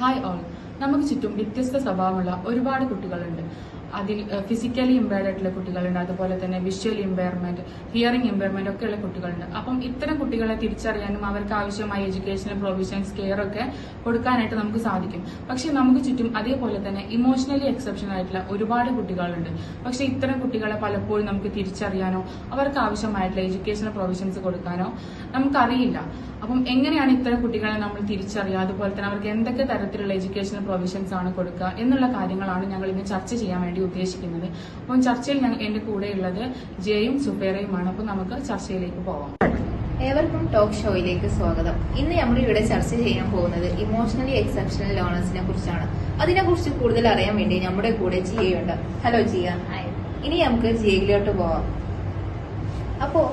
Hi all. നമുക്ക് ചുറ്റും വ്യത്യസ്ത സ്വഭാവമുള്ള ഒരുപാട് കുട്ടികളുണ്ട്. അതിൽ ഫിസിക്കലി ഇമ്പയർഡ് ആയിട്ടുള്ള കുട്ടികളുണ്ട്, അതുപോലെ തന്നെ വിഷ്വൽ ഇമ്പയർമെന്റ്, ഹിയറിംഗ് ഇമ്പയർമെന്റ് ഒക്കെ ഉള്ള കുട്ടികളുണ്ട്. അപ്പം ഇത്തരം കുട്ടികളെ തിരിച്ചറിയാനും അവർക്ക് ആവശ്യമായ എഡ്യൂക്കേഷണൽ പ്രൊവിഷൻസ്, കെയർ ഒക്കെ കൊടുക്കാനായിട്ട് നമുക്ക് സാധിക്കും. പക്ഷെ നമുക്ക് ചുറ്റും അതേപോലെ തന്നെ ഇമോഷണലി എക്സെപ്ഷണൽ ആയിട്ടുള്ള ഒരുപാട് കുട്ടികളുണ്ട്. പക്ഷെ ഇത്തരം കുട്ടികളെ പലപ്പോഴും നമുക്ക് തിരിച്ചറിയാനോ അവർക്ക് ആവശ്യമായിട്ടുള്ള എഡ്യൂക്കേഷണൽ പ്രൊവിഷൻസ് കൊടുക്കാനോ നമുക്കറിയില്ല. അപ്പം എങ്ങനെയാണ് ഇത്തരം കുട്ടികളെ നമ്മൾ തിരിച്ചറിയുക, അതുപോലെ തന്നെ അവർക്ക് എന്തൊക്കെ തരത്തിലുള്ള എഡ്യൂക്കേഷണൽ പ്രൊവിഷൻസ് ആണ് കൊടുക്കുക എന്നുള്ള കാര്യങ്ങളാണ് ഞങ്ങൾ ഇന്ന് ചർച്ച ചെയ്യാൻ വേണ്ടി ഉദ്ദേശിക്കുന്നത്. അപ്പം ചർച്ചയിൽ എന്റെ കൂടെയുള്ളത് ജയും സുഫേറയുമാണ്. അപ്പം നമുക്ക് ചർച്ചയിലേക്ക് പോവാം. ഏവർക്കും ടോക്ക് ഷോയിലേക്ക് സ്വാഗതം. ഇന്ന് നമ്മൾ ഇവിടെ ചർച്ച ചെയ്യാൻ പോകുന്നത് ഇമോഷണലി എക്സെപ്ഷണൽ ലേണേഴ്സിനെ കുറിച്ചാണ്. അതിനെക്കുറിച്ച് കൂടുതൽ അറിയാൻ വേണ്ടി നമ്മുടെ കൂടെ ജിയയുണ്ട്. ഹലോ ജിയ. ഇനി നമുക്ക് ജിയയിലോട്ട് പോവാം. അപ്പോ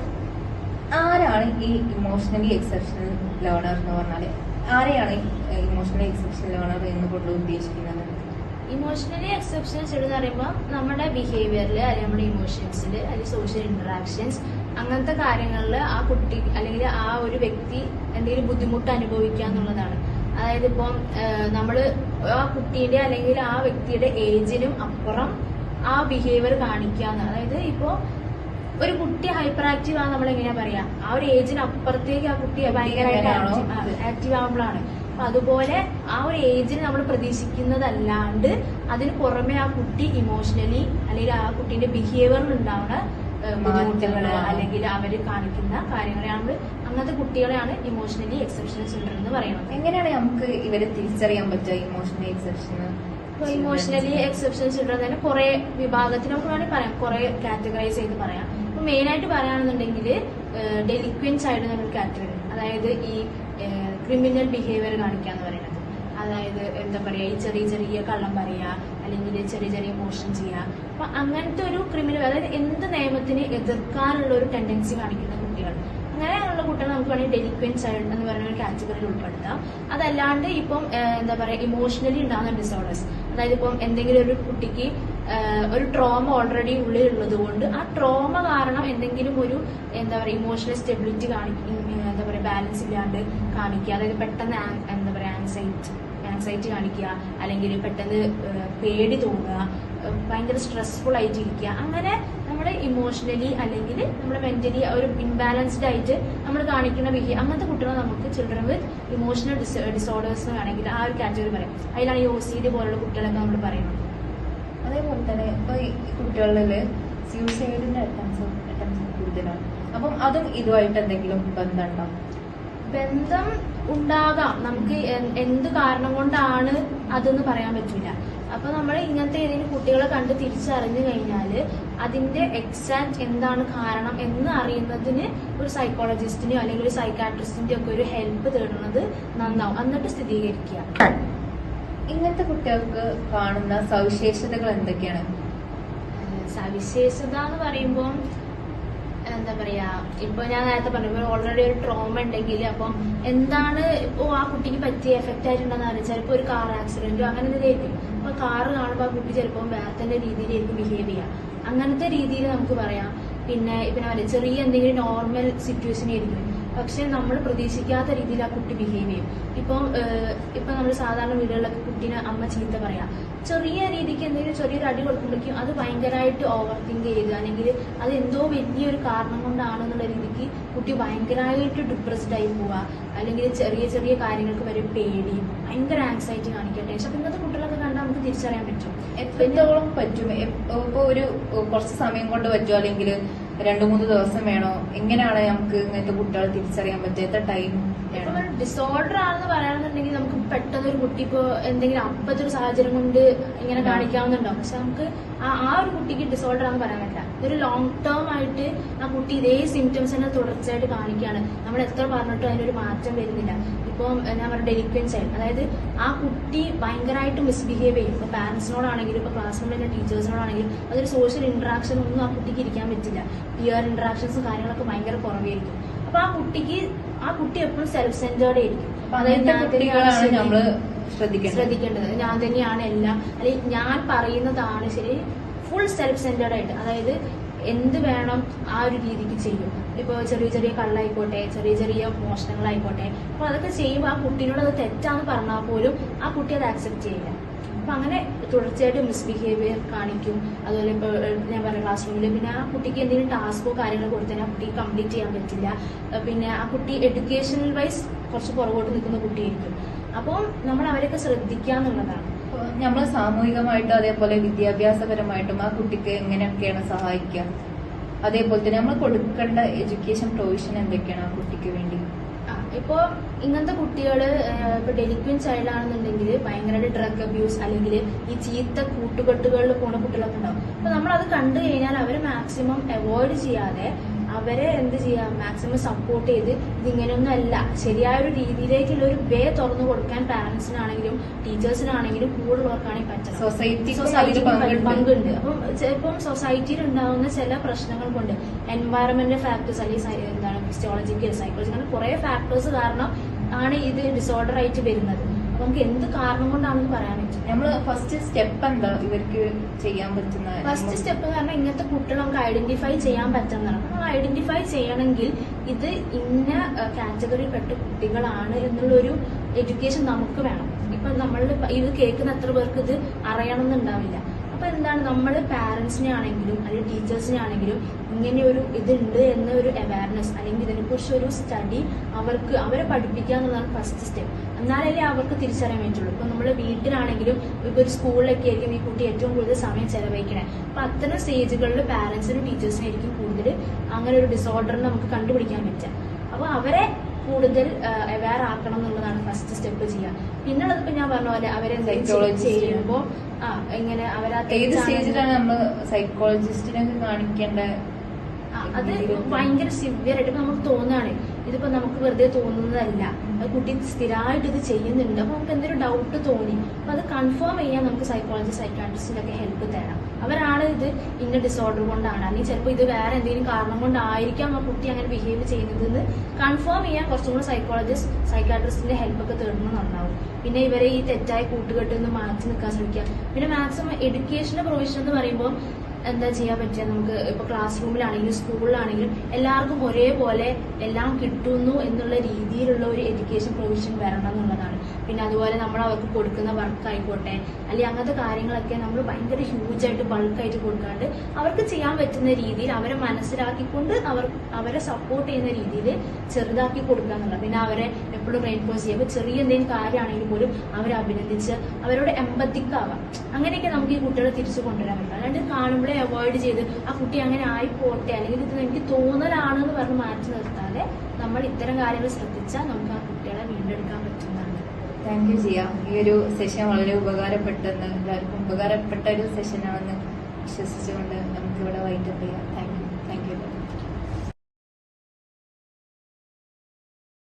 ആരാണ് ഈ ഇമോഷണലി എക്സെപ്ഷണൽ ലേണർ എന്ന് പറഞ്ഞാല്? ആരെയാണ് ഇമോഷണലി എക്സെപ്ഷണൽ ലേണർ എന്നുകൊണ്ട് ഉദ്ദേശിക്കുന്നത്? ഇമോഷണലി എക്സെപ്ഷൻസ് എന്ന് പറയുമ്പോൾ നമ്മുടെ ബിഹേവിയറിൽ അല്ലെങ്കിൽ നമ്മുടെ ഇമോഷൻസിൽ അല്ലെങ്കിൽ സോഷ്യൽ ഇന്ററാക്ഷൻസ് അങ്ങനത്തെ കാര്യങ്ങളിൽ ആ കുട്ടി അല്ലെങ്കിൽ ആ ഒരു വ്യക്തി എന്തെങ്കിലും ബുദ്ധിമുട്ട് അനുഭവിക്കുക എന്നുള്ളതാണ്. അതായത് ഇപ്പം നമ്മള് ആ കുട്ടീന്റെ അല്ലെങ്കിൽ ആ വ്യക്തിയുടെ ഏജിനും അപ്പുറം ആ ബിഹേവിയർ കാണിക്കുക. അതായത് ഇപ്പോ ഒരു കുട്ടി ഹൈപ്പർ ആക്റ്റീവ് ആണ് നമ്മൾ എങ്ങനെയാ പറയാ, ആ ഒരു ഏജിന് അപ്പുറത്തേക്ക് ആ കുട്ടി ഭയങ്കരമായിട്ട് ആക്റ്റീവ് ആവുമ്പോഴാണ്. അപ്പൊ അതുപോലെ ആ ഒരു ഏജിന് നമ്മൾ പ്രതീക്ഷിക്കുന്നതല്ലാണ്ട് അതിന് പുറമെ ആ കുട്ടി ഇമോഷണലി അല്ലെങ്കിൽ ആ കുട്ടീന്റെ ബിഹേവിയറിൽ ഉണ്ടാവുന്ന ബുദ്ധിമുട്ടുകള് അല്ലെങ്കിൽ അവര് കാണിക്കുന്ന കാര്യങ്ങളെ നമ്മൾ അങ്ങനത്തെ കുട്ടികളെയാണ് ഇമോഷണലി എക്സെപ്ഷണൽ ചിൽഡ്രൻ എന്ന് പറയുന്നത്. എങ്ങനെയാണ് നമുക്ക് ഇവരെ തിരിച്ചറിയാൻ പറ്റുക emotionally exceptional? Emotionally exceptional children തന്നെ കുറെ വിഭാഗത്തിൽ നമുക്ക് വേണമെങ്കിൽ പറയാം, കുറെ കാറ്റഗറൈസ് ചെയ്ത് പറയാം. ഇപ്പൊ മെയിൻ ആയിട്ട് പറയുകയാണെന്നുണ്ടെങ്കിൽ ഡെലിക്വൻസ് ആയിട്ട് നമ്മൾ കാറ്റഗറി, അതായത് ഈ ക്രിമിനൽ ബിഹേവിയർ കാണിക്കാന്ന് പറയുന്നത്. അതായത് എന്താ പറയാ, ഈ ചെറിയ ചെറിയ കള്ളം പറയാ അല്ലെങ്കിൽ ചെറിയ ചെറിയ മോഷൻ ചെയ്യുക. അപ്പൊ അങ്ങനത്തെ ഒരു ക്രിമിനൽ, അതായത് എന്ത് നിയമത്തിന് എതിർക്കാനുള്ള ഒരു ടെൻഡൻസി കാണിക്കുന്ന കുട്ടികൾ, അങ്ങനെയുള്ള കുട്ടികൾ നമുക്ക് വേണമെങ്കിൽ ഡെലിക്വൻസ് എന്ന് പറയുന്ന ഒരു കാറ്റഗറിയിൽ ഉൾപ്പെടുത്താം. അതല്ലാണ്ട് ഇപ്പം എന്താ പറയാ, ഇമോഷണലി ഉണ്ടാകുന്ന ഡിസോർഡേഴ്സ്, അതായത് ഇപ്പം എന്തെങ്കിലും ഒരു കുട്ടിക്ക് ഒരു ട്രോമ ഓൾറെഡി ഉള്ളിലുള്ളത് കൊണ്ട് ആ ട്രോമ കാരണം എന്തെങ്കിലും ഒരു എന്താ പറയാ ഇമോഷണൽ സ്റ്റെബിലിറ്റി എന്താ പറയാ ബാലൻസ് ഇല്ലാണ്ട് കാണിക്കുക. അതായത് പെട്ടെന്ന് എന്താ പറയാ ആൻസൈറ്റി കാണിക്കുക, അല്ലെങ്കിൽ പെട്ടെന്ന് പേടി തോന്നുക, ഭയങ്കര സ്ട്രെസ്ഫുൾ ആയിട്ട് ഇരിക്കുക. അങ്ങനെ നമ്മുടെ ഇമോഷണലി അല്ലെങ്കിൽ നമ്മുടെ മെന്റലി ഒരു ഇൻബാലൻസ്ഡ് ആയിട്ട് നമ്മൾ കാണിക്കുന്ന അങ്ങനത്തെ കുട്ടികളെ നമുക്ക് ചിൽഡ്രൻ വിത്ത് ഇമോഷണൽ ഡിസോർഡേഴ്സ് എന്ന് വേണമെങ്കിൽ ആ ഒരു കാറ്റഗറി പറയാം. അതിലാണ് ഈ OCD പോലുള്ള കുട്ടികളൊക്കെ നമ്മൾ പറയുന്നത്. അതേപോലെ തന്നെ ഇപ്പൊ ഈ കുട്ടികളില് സൂസൈഡിന്റെ അറ്റംപ്റ്റ്സ് കൂടുതലാണ്. അപ്പം അതും ഇതുമായിട്ട് എന്തെങ്കിലും ബന്ധമുണ്ടോ? ബന്ധം ഉണ്ടാകാം. നമുക്ക് എന്ത് കാരണം കൊണ്ടാണ് അതെന്ന് പറയാൻ പറ്റില്ല. അപ്പൊ നമ്മൾ ഇങ്ങനത്തെ ഏതെങ്കിലും കുട്ടികളെ കണ്ട് തിരിച്ചറിഞ്ഞു കഴിഞ്ഞാല് അതിന്റെ എക്സാക്ട് എന്താണ് കാരണം എന്ന് അറിയുന്നതിന് ഒരു സൈക്കോളജിസ്റ്റിനെയോ അല്ലെങ്കിൽ ഒരു സൈക്കാട്രിസ്റ്റിന്റെ ഒക്കെ ഒരു ഹെൽപ്പ് തേടുന്നത് നന്നാവും. എന്നിട്ട് സ്ഥിരീകരിക്കുക. ഇങ്ങനത്തെ കുട്ടികൾക്ക് കാണുന്ന സവിശേഷതകൾ എന്തൊക്കെയാണ്? സവിശേഷത എന്ന് പറയുമ്പോൾ എന്താ പറയാ, ഇപ്പൊ ഞാൻ നേരത്തെ പറഞ്ഞു ഓൾറെഡി ഒരു ട്രോമ ഉണ്ടെങ്കിൽ അപ്പം എന്താണ് ഇപ്പോ ആ കുട്ടിക്ക് പറ്റിയ എഫക്റ്റ് ആയിട്ടുണ്ടെന്ന് അറിയാം. ചിലപ്പോൾ ഒരു കാർ ആക്സിഡന്റോ അങ്ങനെ എന്തെങ്കിലും. അപ്പൊ കാറ് കാണുമ്പോൾ ആ കുട്ടി ചിലപ്പോൾ വേറെ തന്നെ രീതിയിലായിരിക്കും ബിഹേവ് ചെയ്യുക. അങ്ങനത്തെ രീതിയിൽ നമുക്ക് പറയാം. പിന്നെ ഇപ്പൊ ഞാൻ പറയാം, ചെറിയ എന്തെങ്കിലും നോർമൽ സിറ്റുവേഷൻ ആയിരിക്കും, പക്ഷെ നമ്മൾ പ്രതീക്ഷിക്കാത്ത രീതിയിൽ ആ കുട്ടി ബിഹേവ് ചെയ്യും. ഇപ്പൊ നമ്മൾ സാധാരണ വീടുകളിലൊക്കെ കുട്ടീനെ അമ്മ ചീത്ത പറയാം, ചെറിയ രീതിക്ക് എന്തെങ്കിലും ചെറിയൊരു അടി കൊടുക്കുമ്പോഴേക്കും അത് ഭയങ്കരമായിട്ട് ഓവർ തിങ്ക് ചെയ്ത് അല്ലെങ്കിൽ അത് എന്തോ വലിയൊരു കാരണം കൊണ്ടാണെന്നുള്ള രീതിക്ക് കുട്ടി ഭയങ്കരമായിട്ട് ഡിപ്രസ്ഡ് ആയി പോവുക, അല്ലെങ്കിൽ ചെറിയ ചെറിയ കാര്യങ്ങൾക്ക് വരെ പേടി, ഭയങ്കര ആൻസൈറ്റി കാണിക്കുക, ടെൻഷൻ. ഇങ്ങനത്തെ കുട്ടികളൊക്കെ കണ്ടാൽ നമുക്ക് തിരിച്ചറിയാൻ പറ്റും. എത്രത്തോളം പറ്റും? ഇപ്പൊ ഒരു കുറച്ച് സമയം കൊണ്ട് പറ്റുമോ, അല്ലെങ്കിൽ 2-3 ദിവസം വേണോ? എങ്ങനെയാണ് നമുക്ക് ഇങ്ങനത്തെ കുട്ടികളെ തിരിച്ചറിയാൻ പറ്റുക? എത്ര ടൈം? ഡിസോർഡർ ആണെന്ന് പറയുകയാണെന്നുണ്ടെങ്കിൽ നമുക്ക് പെട്ടെന്ന് ഒരു കുട്ടി ഇപ്പോ എന്തെങ്കിലും അപ്പത്തെ ഒരു സാഹചര്യം കൊണ്ട് ഇങ്ങനെ കാണിക്കാവുന്നുണ്ടാവും. പക്ഷെ നമുക്ക് ആ ഒരു കുട്ടിക്ക് ഡിസോർഡർ ആണെന്ന് പറയാൻ പറ്റില്ല. ഇതൊരു ലോങ് ടേം ആയിട്ട് ആ കുട്ടി ഇതേ സിംറ്റംസ് തന്നെ തുടർച്ചയായിട്ട് കാണിക്കുകയാണ്. നമ്മൾ എത്ര പറഞ്ഞിട്ടും അതിനൊരു മാറ്റം വരുന്നില്ല. ഇപ്പം ഞാൻ പറഞ്ഞ ഡെലിക്വൻസ് ആയിട്ട്, അതായത് ആ കുട്ടി ഭയങ്കരമായിട്ട് മിസ്ബിഹേവ് ചെയ്യും. ഇപ്പൊ പാരന്റ്സിനോടാണെങ്കിലും ഇപ്പൊ ക്ലാസ്സിലുള്ള ടീച്ചേഴ്സിനോടാണെങ്കിലും അതൊരു സോഷ്യൽ ഇന്ററാക്ഷൻ ഒന്നും ആ കുട്ടിക്ക് ഇരിക്കാൻ പറ്റില്ല. പിയർ ഇന്ററാക്ഷൻസും കാര്യങ്ങളൊക്കെ ഭയങ്കര കുറവായിരിക്കും. അപ്പൊ ആ കുട്ടി എപ്പോഴും സെൽഫ് സെന്റേർഡ് ആയിരിക്കും. നമ്മള് ശ്രദ്ധിക്കേണ്ടത് ഞാൻ തന്നെയാണ് എല്ലാം, അല്ലെങ്കിൽ ഞാൻ പറയുന്നതാണ് ശരി. ഫുൾ സെൽഫ് സെന്റേർഡ് ആയിട്ട്, അതായത് എന്ത് വേണം ആ ഒരു രീതിക്ക് ചെയ്യും. ഇപ്പോൾ ചെറിയ ചെറിയ കള്ളായിക്കോട്ടെ, ചെറിയ ചെറിയ മോഷണങ്ങളായിക്കോട്ടെ, അപ്പൊ അതൊക്കെ ചെയ്യുമ്പോൾ ആ കുട്ടീനോട് അത് തെറ്റാന്ന് പറഞ്ഞാൽ പോലും ആ കുട്ടി അത് ആക്സെപ്റ്റ് ചെയ്യില്ല. അപ്പൊ അങ്ങനെ തുടർച്ചയായിട്ട് മിസ്ബിഹേവിയർ കാണിക്കും. അതുപോലെ ഇപ്പോൾ ഞാൻ പറഞ്ഞ ക്ലാസ് റൂമിൽ പിന്നെ ആ കുട്ടിക്ക് എന്തെങ്കിലും ടാസ്കോ കാര്യങ്ങളോ കൊടുത്താൽ ആ കുട്ടിക്ക് കംപ്ലീറ്റ് ചെയ്യാൻ പറ്റില്ല. പിന്നെ ആ കുട്ടി എഡ്യൂക്കേഷണൽ വൈസ് കുറച്ച് പുറകോട്ട് നിൽക്കുന്ന കുട്ടിയായിരിക്കും. അപ്പോൾ നമ്മൾ അവരൊക്കെ ശ്രദ്ധിക്കുക എന്നുള്ളതാണ്. നമ്മൾ സാമൂഹികമായിട്ടും അതേപോലെ വിദ്യാഭ്യാസപരമായിട്ടും ആ കുട്ടിക്ക് എങ്ങനെയൊക്കെയാണ് സഹായിക്കുക, അതേപോലെ തന്നെ നമ്മൾ കൊടുക്കേണ്ട എഡ്യൂക്കേഷൻ പ്രൊവിഷൻ എന്തൊക്കെയാണ് ആ കുട്ടിക്ക് വേണ്ടി? ഇപ്പോ ഇങ്ങനത്തെ കുട്ടികള് ഇപ്പൊ ഡെലിക്വന്റ് ചൈൽഡ് ആണെന്നുണ്ടെങ്കിൽ ഭയങ്കരമായിട്ട് ഡ്രഗ് അബ്യൂസ് അല്ലെങ്കിൽ ഈ ചീത്ത കൂട്ടുകെട്ടുകളിൽ പോണ കുട്ടികളൊക്കെ ഉണ്ടാവും. അപ്പൊ നമ്മൾ അത് കണ്ടു കഴിഞ്ഞാൽ അവരെ മാക്സിമം അവോയ്ഡ് ചെയ്യാതെ അവരെ എന്ത് ചെയ്യാം, മാക്സിമം സപ്പോർട്ട് ചെയ്ത് ഇതിങ്ങനെയൊന്നും അല്ല, ശരിയായൊരു രീതിയിലേക്കുള്ള ഒരു വേ തുറന്നു കൊടുക്കാൻ പാരന്റ്സിനാണെങ്കിലും ടീച്ചേഴ്സിനാണെങ്കിലും കൂടുതലുള്ളവർക്കാണെങ്കിൽ പറ്റണം. സൊസൈറ്റിക്ക് പങ്കുണ്ട്. അപ്പം ചിലപ്പം സൊസൈറ്റിയിൽ ഉണ്ടാവുന്ന ചില പ്രശ്നങ്ങൾ കൊണ്ട് എൻവയറമെന്റൽ ഫാക്ടേഴ്സ് അല്ലെങ്കിൽ എന്താണ് ഫിസിയോളജിക്കൽ സൈക്കോളജിക്കൽ കുറെ ഫാക്ടേഴ്സ് കാരണം ആണ് ഇത് ഡിസോർഡർ ആയിട്ട് വരുന്നത്. അപ്പൊ നമുക്ക് എന്ത് കാരണം കൊണ്ടാണെന്ന് പറയാൻ പറ്റും. നമ്മള് ഫസ്റ്റ് സ്റ്റെപ്പ് എന്താ ഇവർക്ക് ചെയ്യാൻ പറ്റുന്ന? ഫസ്റ്റ് സ്റ്റെപ്പ് കാരണം ഇങ്ങനത്തെ കുട്ടികൾ നമുക്ക് ഐഡന്റിഫൈ ചെയ്യാൻ പറ്റുന്നതാണ്. നമ്മൾ ഐഡന്റിഫൈ ചെയ്യണമെങ്കിൽ ഇത് ഇന്ന കാറ്റഗറിയിൽപ്പെട്ട കുട്ടികളാണ് എന്നുള്ളൊരു എഡ്യൂക്കേഷൻ നമുക്ക് വേണം. ഇപ്പൊ നമ്മളുടെ ഇത് കേൾക്കുന്ന എത്ര പേർക്ക് ഇത് അറിയണമെന്നുണ്ടാവില്ല. അപ്പൊ എന്താണ്, നമ്മൾ പാരന്റ്സിനെ ആണെങ്കിലും അല്ലെങ്കിൽ ടീച്ചേഴ്സിനെ ആണെങ്കിലും ഇങ്ങനെ ഒരു ഇതുണ്ട് എന്ന ഒരു അവയർനെസ് അല്ലെങ്കിൽ ഇതിനെക്കുറിച്ച് ഒരു സ്റ്റഡി അവരെ പഠിപ്പിക്കുക എന്നുള്ളതാണ് ഫസ്റ്റ് സ്റ്റെപ്പ്. എന്നാലല്ലേ അവർക്ക് തിരിച്ചറിയാൻ പറ്റുള്ളൂ. ഇപ്പൊ നമ്മൾ വീട്ടിലാണെങ്കിലും ഇപ്പൊ ഒരു സ്കൂളിലൊക്കെ ആയിരിക്കും ഈ കുട്ടി ഏറ്റവും കൂടുതൽ സമയം ചെലവഴിക്കണേ. അപ്പൊ അത്തരം സ്റ്റേജുകളിൽ പാരന്റ്സിനും ടീച്ചേഴ്സിനും ആയിരിക്കും കൂടുതൽ അങ്ങനെ ഒരു ഡിസോർഡറിനെ നമുക്ക് കണ്ടുപിടിക്കാൻ പറ്റുക. അപ്പൊ അവരെ കൂടുതൽ അവെയർ ആക്കണം എന്നുള്ളതാണ് ഫസ്റ്റ് സ്റ്റെപ്പ് ചെയ്യുക. പിന്നുള്ളത് ഇപ്പൊ ഞാൻ പറഞ്ഞ പോലെ അവരെന്തെങ്കിലും ചെയ്യുമ്പോ ഇങ്ങനെ ഏത് സ്റ്റേജിലാണ് നമ്മൾ സൈക്കോളജിസ്റ്റിനെ കാണിക്കേണ്ട? അത് ഭയങ്കര സിവിയർ ആയിട്ട് ഇപ്പൊ നമുക്ക് തോന്നുകയാണ്. ഇതിപ്പോ നമുക്ക് വെറുതെ തോന്നുന്നതല്ല, കുട്ടി സ്ഥിരമായിട്ട് ഇത് ചെയ്യുന്നുണ്ട്. അപ്പൊ നമുക്ക് എന്തൊരു ഡൗട്ട് തോന്നി, അപ്പൊ അത് കൺഫേം ചെയ്യാൻ നമുക്ക് സൈക്കോളജിസ്റ്റ് സൈക്കാട്രിസ്റ്റിന്റെ ഒക്കെ ഹെൽപ്പ് തരാം. അവരാണ് ഇത് ഇന്ന ഡിസോർഡർ കൊണ്ടാണ് അല്ലെങ്കിൽ ചിലപ്പോൾ ഇത് വേറെ എന്തെങ്കിലും കാരണം കൊണ്ടായിരിക്കാം ആ കുട്ടി അങ്ങനെ ബിഹേവ് ചെയ്യുന്നത് കൺഫേം ചെയ്യാൻ കുറച്ചും കൂടെ സൈക്കോളജിസ്റ്റ് സൈക്കാട്രിസ്റ്റിന്റെ ഹെൽപ്പ് ഒക്കെ തേടുന്നത് നന്നാവും. പിന്നെ ഇവരെ ഈ തെറ്റായ കൂട്ടുകെട്ടിൽ നിന്ന് മാറ്റി നിൽക്കാൻ ശ്രമിക്കുക. പിന്നെ മാക്സിമം എഡ്യൂക്കേഷന്റെ പ്രൊവിഷൻ എന്ന് പറയുമ്പോൾ എന്താ ചെയ്യാൻ പറ്റുക, നമുക്ക് ഇപ്പൊ ക്ലാസ് റൂമിലാണെങ്കിലും സ്കൂളിലാണെങ്കിലും എല്ലാവർക്കും ഒരേപോലെ എല്ലാം കിട്ടുന്നു എന്നുള്ള രീതിയിലുള്ള ഒരു എഡ്യൂക്കേഷൻ പ്രൊവിഷൻ വരണം എന്നുള്ളതാണ്. പിന്നെ അതുപോലെ നമ്മൾ അവർക്ക് കൊടുക്കുന്ന വർക്ക് ആയിക്കോട്ടെ അല്ലെങ്കിൽ അങ്ങനത്തെ കാര്യങ്ങളൊക്കെ നമ്മൾ ഭയങ്കര ഹ്യൂജായിട്ട് ബൾക്കായിട്ട് കൊടുക്കാണ്ട് അവർക്ക് ചെയ്യാൻ പറ്റുന്ന രീതിയിൽ അവരെ മനസ്സിലാക്കിക്കൊണ്ട് അവരെ സപ്പോർട്ട് ചെയ്യുന്ന രീതിയിൽ ചെറുതാക്കി കൊടുക്കുക എന്നുള്ളത്. പിന്നെ അവരെ എപ്പോഴും റെയിൻഫോഴ്സ് ചെയ്യുക. ഇപ്പൊ ചെറിയ എന്തെങ്കിലും കാര്യമാണെങ്കിൽ പോലും അവരെ അഭിനന്ദിച്ച് അവരോട് എമ്പത്തിക് ആവാം. അങ്ങനെയൊക്കെ നമുക്ക് ഈ കുട്ടികളെ തിരിച്ചു കൊണ്ടുവരാൻ പറ്റും. അല്ലാണ്ട് കാണുമ്പോഴേ അവോയ്ഡ് ചെയ്ത് ആ കുട്ടി അങ്ങനെ ആയിപ്പോട്ടെ അല്ലെങ്കിൽ ഇത് എനിക്ക് തോന്നലാണെന്ന് പറഞ്ഞ് മാറ്റി നിർത്താതെ നമ്മൾ ഇത്തരം കാര്യങ്ങൾ ശ്രദ്ധിച്ചാൽ നമുക്ക് ആ കുട്ടികളെ വീണ്ടെടുക്കാൻ പറ്റുന്നതാണ്. Thank you Jiya. ഈ ഒരു സെഷൻ വളരെ ഉപകാരപ്പെട്ടെന്ന് എല്ലാവർക്കും ഉപകാരപ്പെട്ട ഒരു സെഷനാണെന്ന് വിശ്വസിച്ചുകൊണ്ട് നമുക്ക് ഇവിടെ വൈൻഡപ്പ് ചെയ്യാം. Thank you.